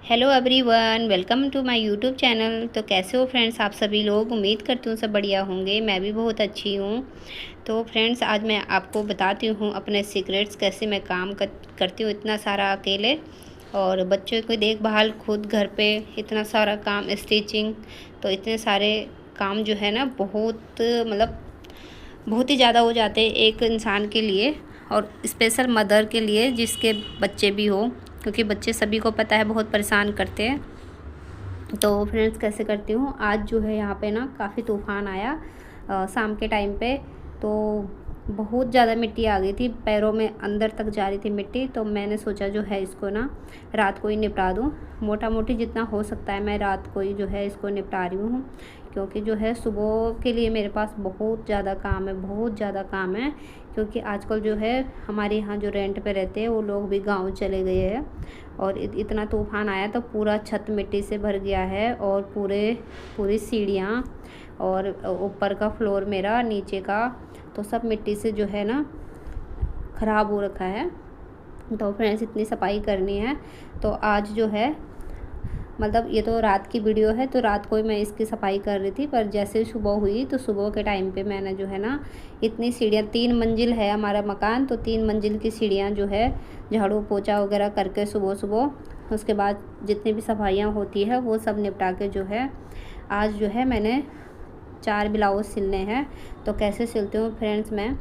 Hello everyone, welcome to my YouTube channel. तो कैसे हो फ्रेंड्स आप सभी लोग? उम्मीद करती हूँ सब बढ़िया होंगे। मैं भी बहुत अच्छी हूँ। तो फ्रेंड्स आज मैं आपको बताती हूँ अपने सीक्रेट्स, कैसे मैं काम करती हूँ इतना सारा अकेले, और बच्चों की देखभाल, खुद घर पे इतना सारा काम, स्टिचिंग, तो इतने सारे काम जो है ना बहुत ही ज़्यादा हो जाते हैं एक इंसान के लिए, और स्पेशल मदर के लिए जिसके बच्चे भी हो, क्योंकि बच्चे सभी को पता है बहुत परेशान करते हैं। तो फ्रेंड्स कैसे करती हूँ, आज जो है यहाँ पे ना काफ़ी तूफ़ान आया शाम के टाइम पे। तो बहुत ज़्यादा मिट्टी आ गई थी, पैरों में अंदर तक जा रही थी मिट्टी। तो मैंने सोचा जो है इसको ना रात को ही निपटा दूँ, मोटा मोटी जितना हो सकता है मैं रात को ही जो है इसको निपटा रही हूँ, क्योंकि जो है सुबह के लिए मेरे पास बहुत ज़्यादा काम है, बहुत ज़्यादा काम है। क्योंकि आजकल जो है हमारे यहाँ जो रेंट पे रहते हैं वो लोग भी गाँव चले गए हैं, और इतना तूफ़ान आया तो पूरा छत मिट्टी से भर गया है, और पूरी सीढ़ियाँ और ऊपर का फ्लोर मेरा, नीचे का तो सब मिट्टी से जो है ना ख़राब हो रखा है। तो फ्रेंड्स इतनी सफाई करनी है। तो आज जो है ये तो रात की वीडियो है, तो रात को ही मैं इसकी सफाई कर रही थी। पर जैसे ही सुबह हुई तो सुबह के टाइम पे मैंने जो है ना इतनी सीढ़ियाँ, 3 मंजिल है हमारा मकान, तो 3 मंजिल की सीढ़ियाँ जो है झाड़ू पोछा वगैरह करके सुबह सुबह, उसके बाद जितनी भी सफाइयाँ होती है वो सब निपटा के जो है आज जो है मैंने 4 ब्लाउज़ सिलने हैं। तो कैसे सिलती हूँ फ्रेंड्स मैं,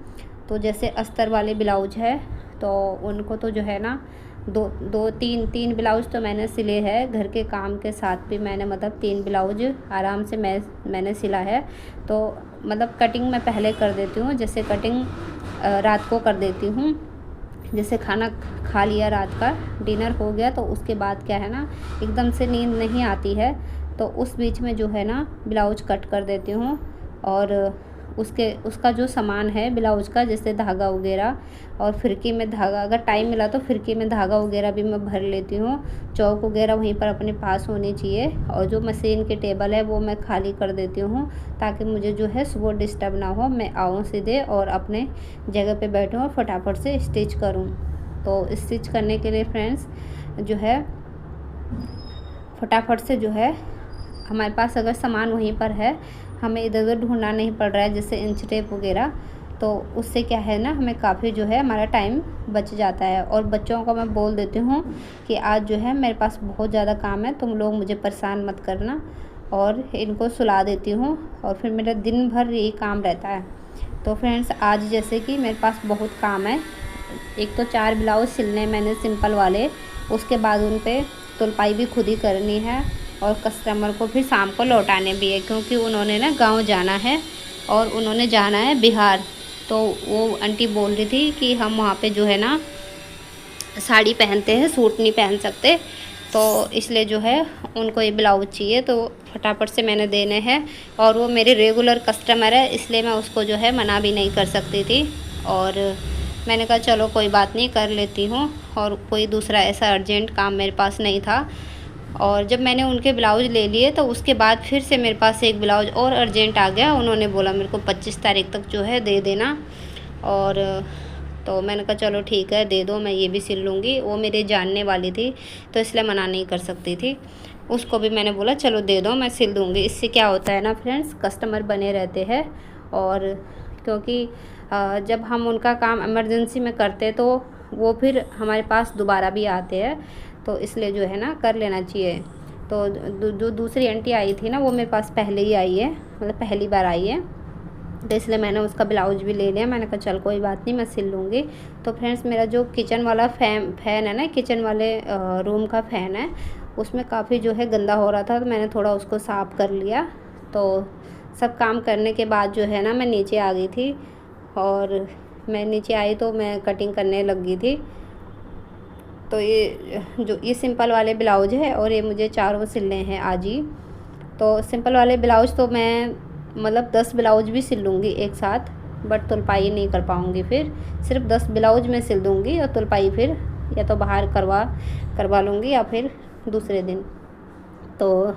तो जैसे अस्तर वाले ब्लाउज है तो उनको तो जो है ना तीन ब्लाउज तो मैंने सिले हैं। घर के काम के साथ भी मैंने 3 ब्लाउज आराम से मैंने सिला है। तो कटिंग मैं पहले कर देती हूँ, जैसे कटिंग रात को कर देती हूँ। जैसे खाना खा लिया, रात का डिनर हो गया, तो उसके बाद क्या है ना एकदम से नींद नहीं आती है, तो उस बीच में जो है ना ब्लाउज कट कर देती हूँ। और उसका जो सामान है ब्लाउज का, जैसे धागा वगैरह और फिरकी में धागा, अगर टाइम मिला तो फिरकी में धागा वगैरह भी मैं भर लेती हूँ। चौक वगैरह वहीं पर अपने पास होनी चाहिए, और जो मशीन की टेबल है वो मैं खाली कर देती हूँ, ताकि मुझे जो है सुबह डिस्टर्ब ना हो, मैं आऊँ सीधे और अपने जगह पे बैठूँ और फटाफट से स्टिच करूँ। तो स्टिच करने के लिए फ्रेंड्स जो है फटाफट से जो है हमारे पास अगर सामान वहीं पर है, हमें इधर उधर ढूंढना नहीं पड़ रहा है, जैसे इंच टेप वगैरह, तो उससे क्या है ना हमें काफ़ी जो है हमारा टाइम बच जाता है। और बच्चों को मैं बोल देती हूँ कि आज जो है मेरे पास बहुत ज़्यादा काम है, तुम लोग मुझे परेशान मत करना, और इनको सुला देती हूँ, और फिर मेरा दिन भर यही काम रहता है। तो फ्रेंड्स आज जैसे कि मेरे पास बहुत काम है। एक तो 4 ब्लाउज सिलने मैंने सिंपल वाले, उसके बाद उन पर तुलपाई भी खुद ही करनी है, और कस्टमर को फिर शाम को लौटाने भी है, क्योंकि उन्होंने ना गांव जाना है, और उन्होंने जाना है बिहार। तो वो आंटी बोल रही थी कि हम वहाँ पे जो है ना साड़ी पहनते हैं, सूट नहीं पहन सकते, तो इसलिए जो है उनको ये ब्लाउज चाहिए, तो फटाफट से मैंने देने हैं। और वो मेरे रेगुलर कस्टमर है, इसलिए मैं उसको जो है मना भी नहीं कर सकती थी, और मैंने कहा चलो कोई बात नहीं, कर लेती हूँ। और कोई दूसरा ऐसा अर्जेंट काम मेरे पास नहीं था। और जब मैंने उनके ब्लाउज ले लिए तो उसके बाद फिर से मेरे पास एक ब्लाउज और अर्जेंट आ गया। उन्होंने बोला मेरे को 25 तारीख तक जो है दे देना, और तो मैंने कहा चलो ठीक है दे दो, मैं ये भी सिल लूँगी। वो मेरे जानने वाली थी, तो इसलिए मना नहीं कर सकती थी। उसको भी मैंने बोला चलो दे दो, मैं सिल दूँगी। इससे क्या होता है ना फ्रेंड्स, कस्टमर बने रहते हैं, और क्योंकि जब हम उनका काम इमरजेंसी में करते तो वो फिर हमारे पास दोबारा भी आते हैं, तो इसलिए जो है ना कर लेना चाहिए। तो जो दूसरी आंटी आई थी ना वो मेरे पास पहले ही आई है, पहली बार आई है, तो इसलिए मैंने उसका ब्लाउज भी ले लिया। मैंने कहा चल कोई बात नहीं, मैं सिल लूँगी। तो फ्रेंड्स मेरा जो किचन वाला फ़ैन है ना, किचन वाले रूम का फ़ैन है, उसमें काफ़ी जो है गंदा हो रहा था, तो मैंने थोड़ा उसको साफ़ कर लिया। तो सब काम करने के बाद जो है ना मैं नीचे आ गई थी, और मैं नीचे आई तो मैं कटिंग करने लग गई थी। तो ये सिंपल वाले ब्लाउज है, और ये मुझे चारों सिलने हैं आज ही। तो सिंपल वाले ब्लाउज तो मैं 10 ब्लाउज भी सिल लूँगी एक साथ, बट तुलपाई नहीं कर पाऊँगी। फिर सिर्फ 10 ब्लाउज में सिल दूँगी, और तुलपाई फिर या तो बाहर करवा लूँगी या फिर दूसरे दिन। तो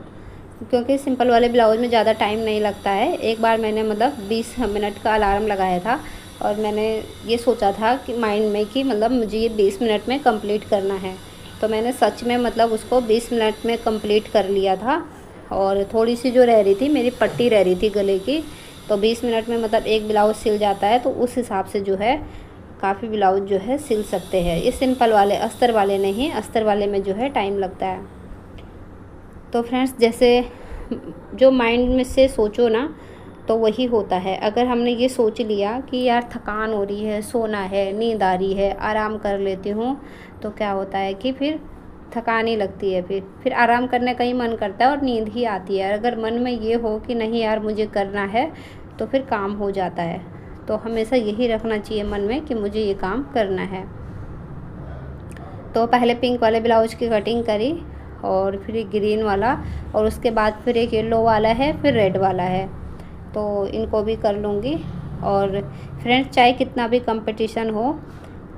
क्योंकि सिंपल वाले ब्लाउज में ज़्यादा टाइम नहीं लगता है। एक बार मैंने 20 मिनट का अलार्म लगाया था, और मैंने ये सोचा था कि माइंड में कि मुझे ये 20 मिनट में कंप्लीट करना है। तो मैंने सच में मतलब उसको 20 मिनट में कंप्लीट कर लिया था। और थोड़ी सी जो रह रही थी, मेरी पट्टी रह रही थी गले की, तो 20 मिनट में मतलब एक ब्लाउज़ सिल जाता है। तो उस हिसाब से जो है काफ़ी ब्लाउज़ जो है सिल सकते हैं। ये सिंपल वाले, अस्तर वाले नहीं, अस्तर वाले में जो है टाइम लगता है। तो फ्रेंड्स, जैसे जो माइंड में से सोचो ना तो वही होता है। अगर हमने ये सोच लिया कि यार थकान हो रही है, सोना है, नींद आ रही है, आराम कर लेती हूँ, तो क्या होता है कि फिर थकान ही लगती है। फिर आराम करने का ही मन करता है और नींद ही आती है। अगर मन में ये हो कि नहीं यार मुझे करना है, तो फिर काम हो जाता है। तो हमेशा यही रखना चाहिए मन में कि मुझे ये काम करना है। तो पहले पिंक वाले ब्लाउज की कटिंग करी और फिर ग्रीन वाला, और उसके बाद फिर एक येलो वाला है, फिर रेड वाला है, तो इनको भी कर लूँगी। और फ्रेंड्स, चाहे कितना भी कंपटीशन हो,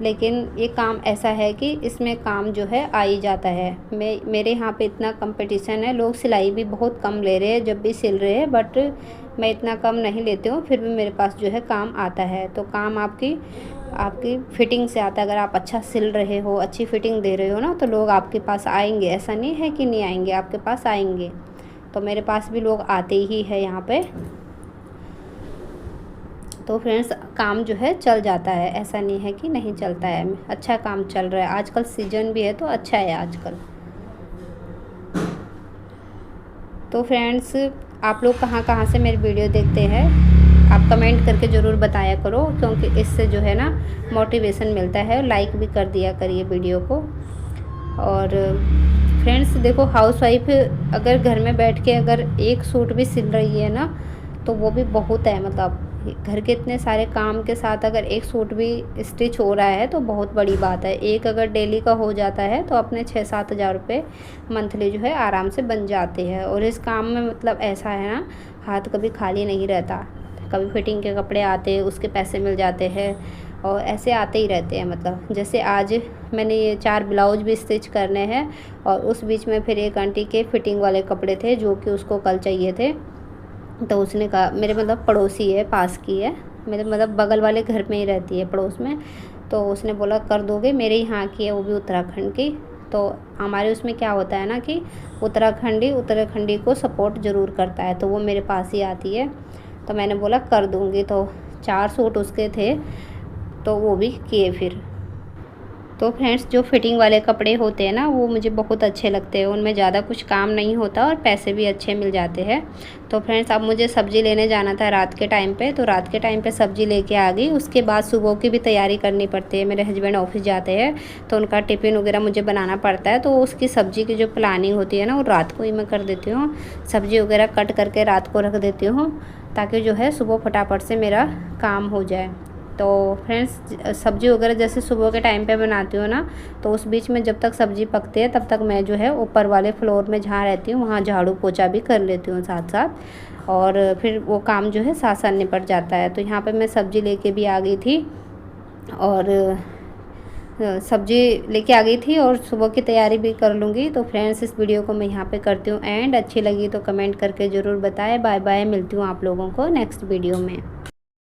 लेकिन ये काम ऐसा है कि इसमें काम जो है आ ही जाता है। मेरे यहाँ पे इतना कंपटीशन है, लोग सिलाई भी बहुत कम ले रहे हैं जब भी सिल रहे हैं, बट मैं इतना कम नहीं लेती हूँ, फिर भी मेरे पास जो है काम आता है। तो काम आपकी फ़िटिंग से आता है। अगर आप अच्छा सिल रहे हो, अच्छी फ़िटिंग दे रहे हो ना, तो लोग आपके पास आएंगे। ऐसा नहीं है कि नहीं आएंगे, आपके पास आएंगे। तो मेरे पास भी लोग आते ही है यहाँ पे। तो फ्रेंड्स, काम जो है चल जाता है, ऐसा नहीं है कि नहीं चलता है। अच्छा काम चल रहा है, आजकल सीजन भी है तो अच्छा है आजकल। तो फ्रेंड्स, आप लोग कहाँ कहाँ से मेरी वीडियो देखते हैं, आप कमेंट करके ज़रूर बताया करो, क्योंकि इससे जो है ना मोटिवेशन मिलता है। लाइक भी कर दिया करिए वीडियो को। और फ्रेंड्स देखो, हाउसवाइफ अगर घर में बैठ के अगर एक सूट भी सिल रही है ना, तो वो भी बहुत है। मतलब घर के इतने सारे काम के साथ अगर एक सूट भी स्टिच हो रहा है तो बहुत बड़ी बात है। एक अगर डेली का हो जाता है तो अपने 6-7 हज़ार रुपये मंथली जो है आराम से बन जाते हैं। और इस काम में मतलब ऐसा है ना, हाथ कभी खाली नहीं रहता। कभी फिटिंग के कपड़े आते हैं, उसके पैसे मिल जाते हैं, और ऐसे आते ही रहते हैं। मतलब जैसे आज मैंने ये 4 ब्लाउज भी स्टिच करने हैं, और उस बीच में फिर एक आंटी के फिटिंग वाले कपड़े थे जो कि उसको कल चाहिए थे। तो उसने कहा, मेरे मतलब पड़ोसी है, पास की है, मेरे मतलब बगल वाले घर में ही रहती है पड़ोस में। तो उसने बोला कर दोगे, मेरे यहाँ की है, वो भी उत्तराखंड की। तो हमारे उसमें क्या होता है ना कि उत्तराखंडी को सपोर्ट ज़रूर करता है, तो वो मेरे पास ही आती है। तो मैंने बोला कर दूँगी। तो 4 सूट उसके थे, तो वो भी किए फिर। तो फ्रेंड्स, जो फिटिंग वाले कपड़े होते हैं ना, वो मुझे बहुत अच्छे लगते हैं। उनमें ज़्यादा कुछ काम नहीं होता और पैसे भी अच्छे मिल जाते हैं। तो फ्रेंड्स, अब मुझे सब्ज़ी लेने जाना था रात के टाइम पे, तो रात के टाइम पे सब्ज़ी लेके आ गई। उसके बाद सुबह की भी तैयारी करनी पड़ती है। मेरे हस्बैंड ऑफिस जाते हैं, तो उनका टिफ़िन वगैरह मुझे बनाना पड़ता है। तो उसकी सब्ज़ी की जो प्लानिंग होती है ना, वो रात को ही मैं कर देती हूँ। सब्ज़ी वगैरह कट करके रात को रख देती हूँ, ताकि जो है सुबह फटाफट से मेरा काम हो जाए। तो फ्रेंड्स, सब्ज़ी वगैरह जैसे सुबह के टाइम पे बनाती हूँ ना, तो उस बीच में जब तक सब्ज़ी पकती है तब तक मैं जो है ऊपर वाले फ्लोर में जहाँ रहती हूँ वहाँ झाड़ू पोछा भी कर लेती हूँ साथ साथ, और फिर वो काम जो है साथ साथ निपट जाता है। तो यहाँ पे मैं सब्ज़ी लेके भी आ गई थी, और सब्ज़ी लेके आ गई थी, और सुबह की तैयारी भी कर लूँगी। तो फ्रेंड्स, इस वीडियो को मैं यहाँ पे करती हूँ एंड। अच्छी लगी तो कमेंट करके ज़रूर बताएं। बाय बाय, मिलती हूँ आप लोगों को नेक्स्ट वीडियो में।